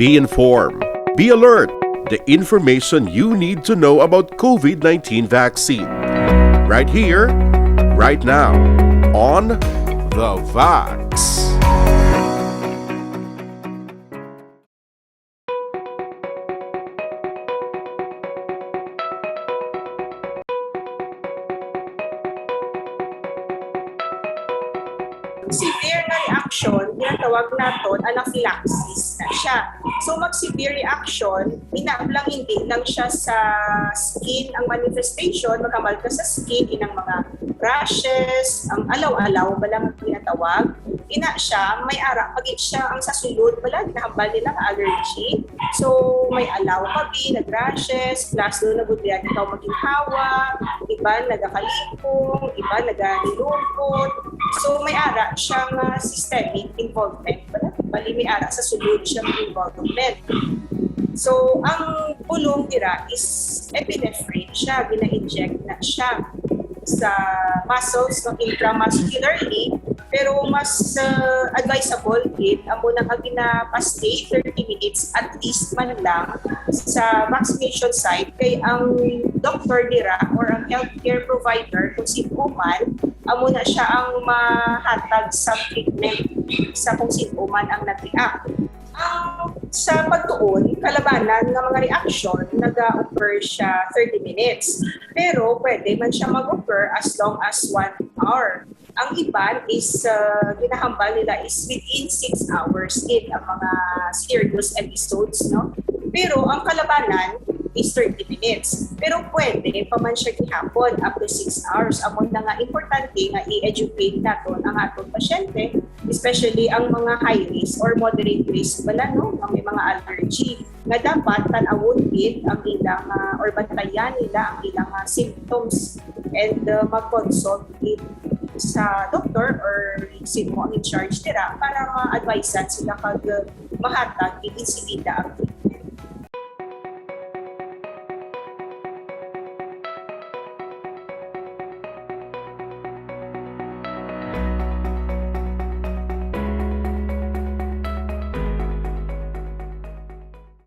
Be informed. Be alert. The information you need to know about COVID-19 vaccine. Right here, right now, on THEVAX. Severe na reaction, tinatawag natin anaphylaxis na siya. So mag-severe reaction, lang hindi lang siya sa skin ang manifestation, magkamal ka sa skin, inang mga rashes, ang alaw-alaw, balang tinatawag. Ina siya, may ara, pag siya ang sa sulod, balang nahambal nila ka allergy. So may alaw kabi, nag-rashes, plus doon nagudlian ikaw maginhawa, iba nagakalikong, iba naganilungkot. So may ara siyang systemic involvement. Bali may ara sa sulod siyang involvement. So ang bulong dira is epinephrine siya, gina-inject na siya sa muscles no, intramuscularly, pero mas advisable din amo na gina-stay 30 minutes at least man lang sa vaccination site kay ang doctor dira or ang healthcare provider kung sino man amo na siya ang mahatag sa treatment sa kung sino man ang nag-react. Sa pagtuon, kalabanan ng mga reaction, nag-occur siya 30 minutes. Pero pwede man siya mag-occur as long as 1 hour. Ang iba is, ginahambal nila is within 6 hours din ang mga serious episodes. No? Pero ang kalabanan is 30 minutes. Pero pwede pa man siya gihapon up to 6 hours. Amon na nga importante nga i-educate natin ang atong pasyente, especially ang mga high risk or moderate risk bala no, ang may mga allergy nga dapat tan-awon din ang ilang or bantayan nila ang ilang symptoms and mag-consult din sa doktor or sino ang in charge nila para ma-advisean sila kag mahatag iinsibida ang treatment.